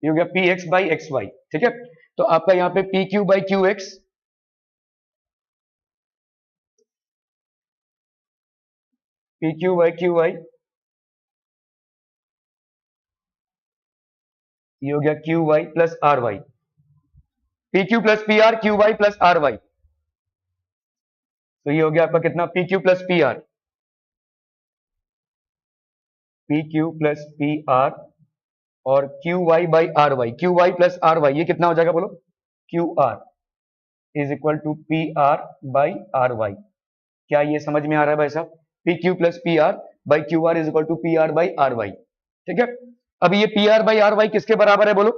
ये हो गया P X by X Y. ठीक है, तो आपका यहाँ पे P Q by Q X, P Q by Q Y, ये हो गया Q Y plus R Y, P Q plus P R Q Y plus R Y, तो ये हो गया आपका कितना, P Q plus P R, P Q plus P R और Q Y by R Y, Q Y plus R Y, ये कितना हो जाएगा बोलो, Q R is equal to P R by R Y. क्या ये समझ में आ रहा है भाई साहब, P Q plus P R by Q R is equal to P R by R Y. ठीक है, अब ये P R by R Y किसके बराबर है बोलो,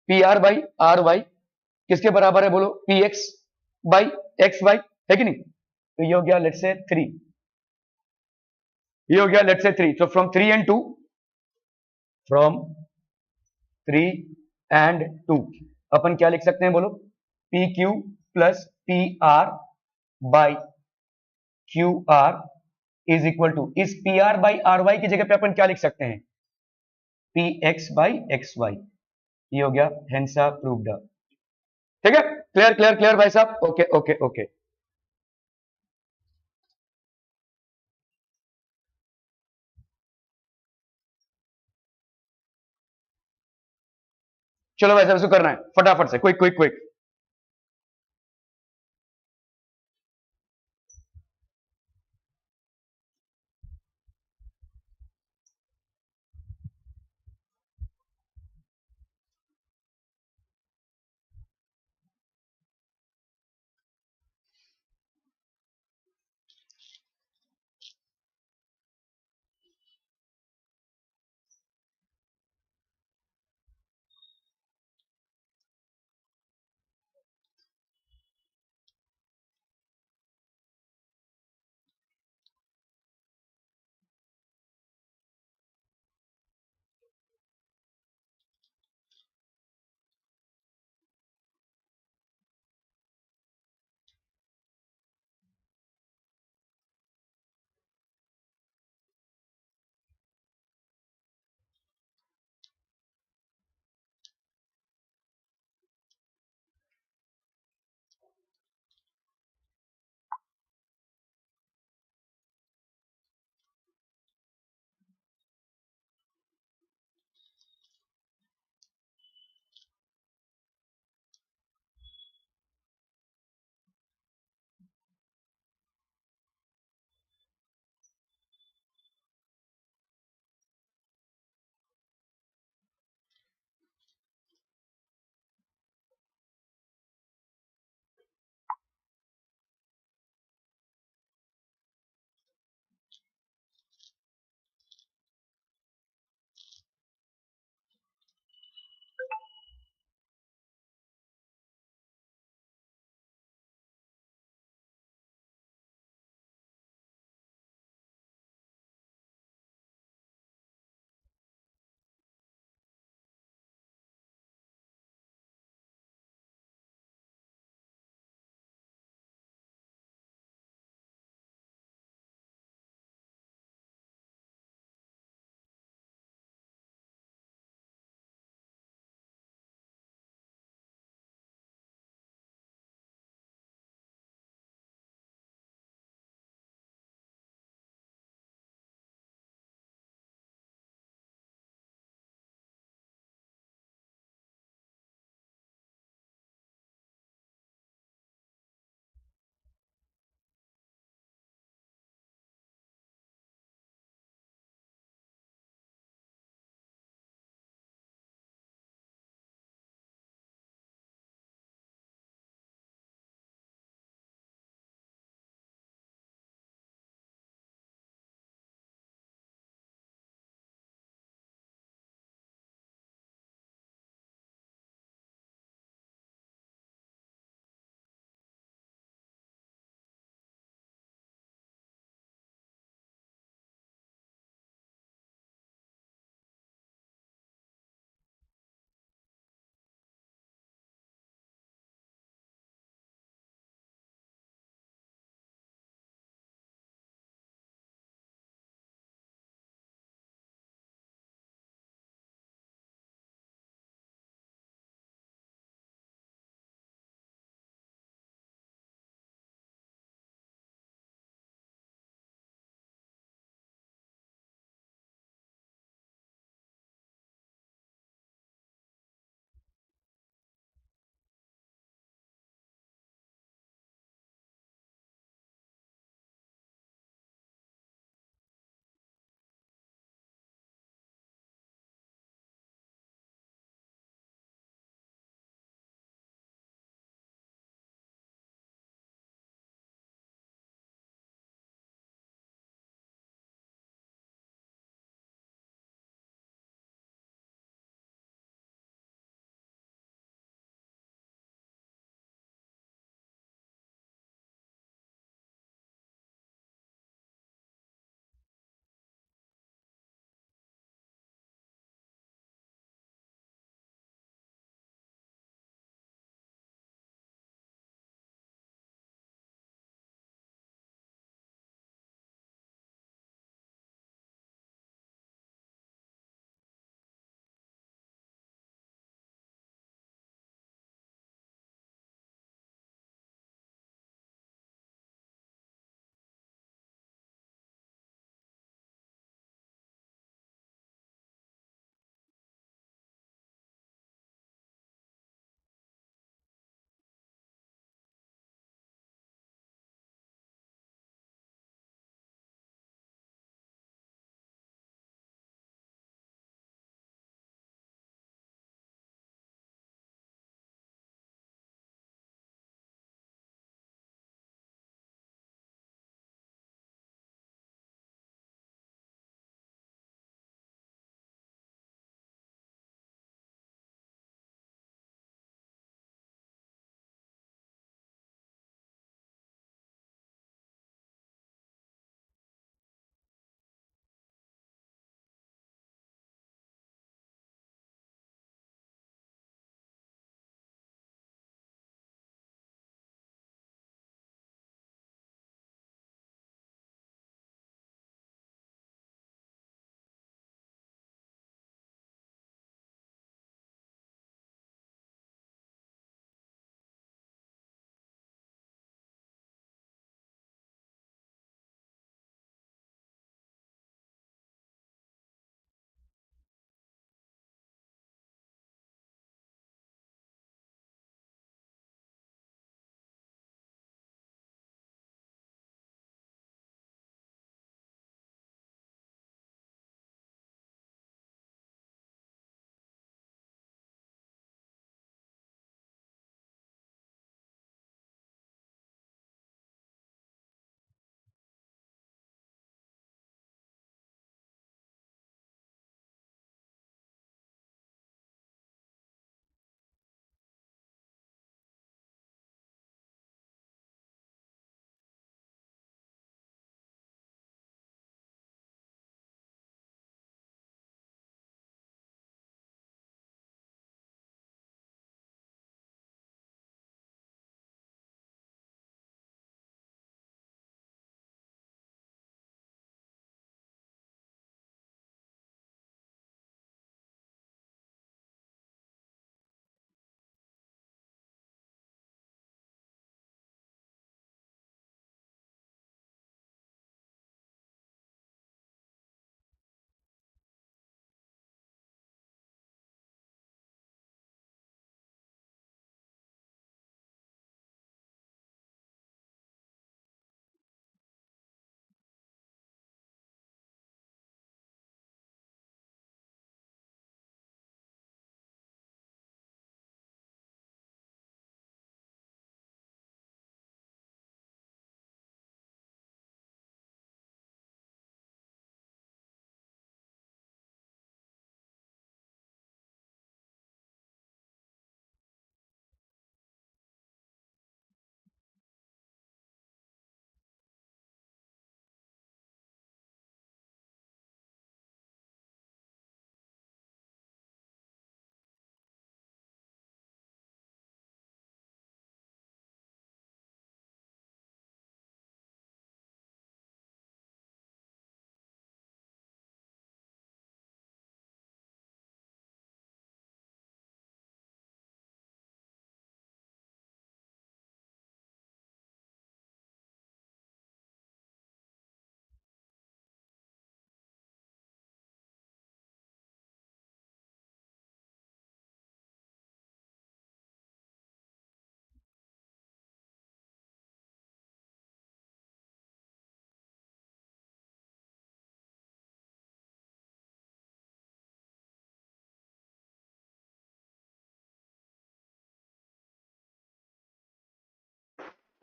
P R by R Y किसके बराबर है बोलो, P X by X Y, है कि नहीं। तो ये हो गया लेट्स से थ्री, ये हो गया लेट्स से थ्री, तो from three and two, from three and two अपन क्या लिख सकते हैं बोलो, P Q plus P R by Q R is equal to, इस P R by R Y की जगह पे अपन क्या लिख सकते हैं, P X by X Y. ये हो गया हेंसा प्रूव्ड। ठीक है, क्लियर क्लियर क्लियर भाई साहब, ओके ओके ओके। चलो भाई साहब इसको करना है फटाफट से, quick quick quick.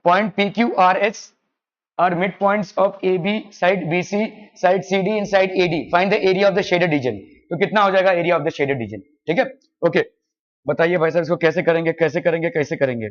point PQRS are midpoints of AB side BC side CD and side AD. Find the area of the shaded region. तो कितना हो जाएगा area of the shaded region? ठीक है, ओके, बताइए भाई साहब इसको कैसे करेंगे, कैसे करेंगे, कैसे करेंगे?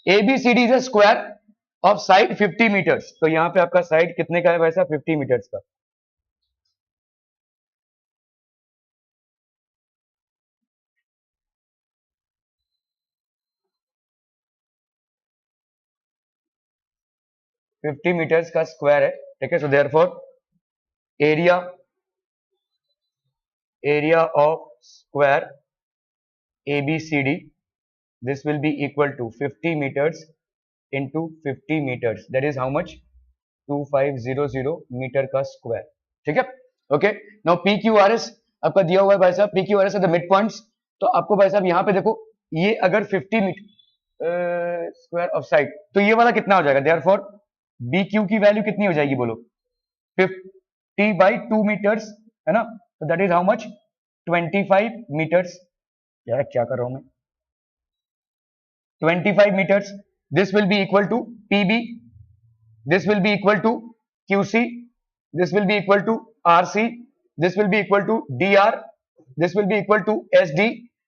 ABCD is a square of side 50 metres. तो यहाँ पे आपका साइड कितने का है वैसा? 50 मीटर्स का। फिफ्टी मीटर्स का स्क्वायर है, ठीक है। So therefore area area of square ABCD, this will be equal to 50 meters into 50 meters, that is how much? 2500 metre का स्क्वायर, ठीक है, ओके। नाउ PQRS आपका दिया हुआ है भाई साहब, PQRS है द मिड पॉइंट्स। तो आपको भाई साहब यहाँ पे देखो, ये अगर 50 मीटर स्क्वायर ऑफ साइड, तो ये वाला कितना हो जाएगा? देयरफॉर BQ की वैल्यू कितनी हो जाएगी बोलो? 50/2 मीटर्स, है ना? तो that is how much? 25 metres. यार क्या कर रहा हूं मैं? 25 meters. This will be equal to PB. This will be equal to QC. This will be equal to RC. This will be equal to DR. This will be equal to SD.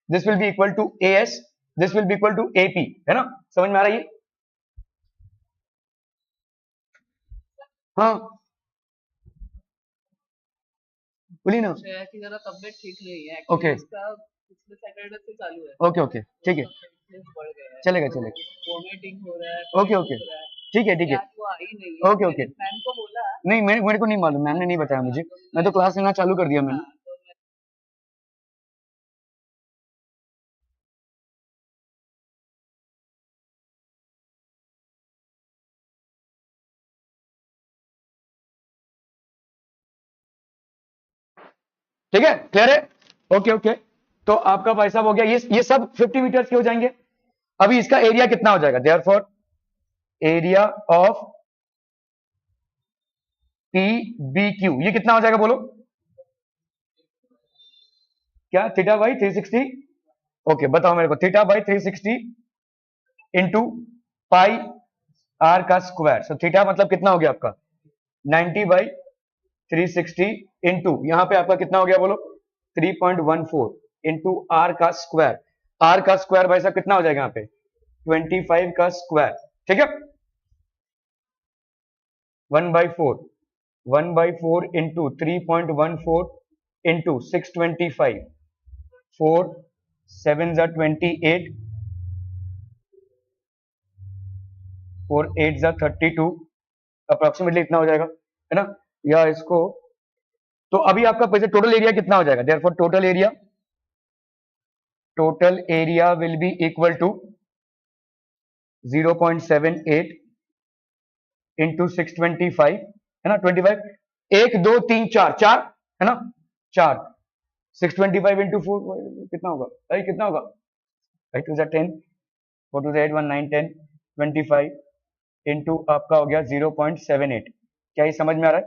This will be equal to AS. This will be equal to AP. है ना? समझ में आ रहा है ये? हाँ, बोलिए ना। कि जरा तबीयत ठीक नहीं है। ओके इसका पिछले सैटरडे से चालू है। ओके ओके, ठीक है, बढ़ गया है, चलेगा चलेगा, वोमिटिंग हो रहा है, ओके ओके, ठीक है ठीक है, वो आई नहीं है। Okay okay. मैम को बोला नहीं, मेरे को नहीं मालूम, मैम ने नहीं बताया मुझे, मैं तो क्लास लेना चालू कर दिया मैंने। ठीक है, क्लियर है, ओके ओके। तो आपका भाई साहब हो गया, ये सब 50 मीटर्स के हो जाएंगे। अभी इसका एरिया कितना हो जाएगा? देयरफॉर एरिया ऑफ PBQ ये कितना हो जाएगा बोलो? क्या? Theta by 360। ओके, बताओ मेरे को, theta by 360 into pi R का स्क्वायर। सो थीटा मतलब कितना हो गया आपका? 90/360 इंटू यहाँ पे आपका कितना हो गया बोलो? 3.14 इंटू आर का स्क्वायर। आर का स्क्वायर भाई साहब कितना हो जाएगा यहाँ पे? 25 का स्क्वायर, ठीक है। 1/4 1/4 इंटू 3.14 इंटू 625, 4 7 जा 28, 4 8 जा 32, अप्रोक्सीमेटली इतना हो जाएगा, है ना? या इसको तो अभी आपका पैसे टोटल एरिया कितना हो जाएगा? Therefore total area will be equal to 0.78 into 625, है ना? 25 1 2 3 4 4, है ना? 4 625 इंटू 4 कितना होगा भाई? कितना होगा भाई? 2 10, 4 2 8 1 9 10 25 इंटू आपका हो गया 0.78। क्या ये समझ में आ रहा है?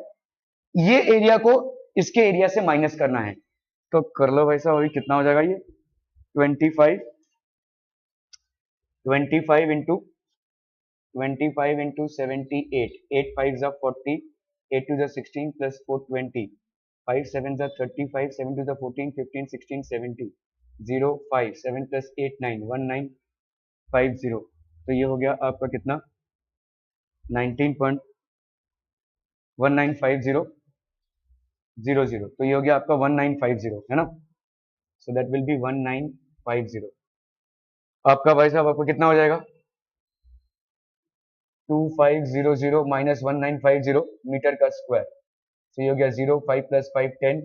ये एरिया को इसके एरिया से माइनस करना है, तो कर लो भाई साहब। अभी कितना हो जाएगा ये? 25 इंटू 78, 8 5 जा 40, 8 2 जा 16 प्लस 4 20, 5 7 जा 35, 7 2 जा 14 15 16 17, 0 5 7 प्लस 8 9 1950। तो ये हो गया आपका कितना? 19.195000। तो ये हो गया आपका 1950, है ना? So that will be 1950। आपका भाई साहब आपको कितना हो जाएगा? 2500 माइनस 1950 मीटर का स्क्वायर। तो ये हो गया 0, 5 प्लस 5 10,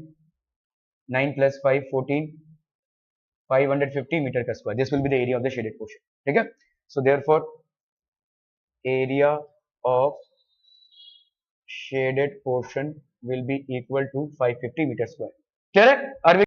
9 प्लस 5 14, 550 मीटर का square. This will be the area of the shaded portion. ठीक है, so therefore area of shaded portion will be equal to 550 metre square. Clear है?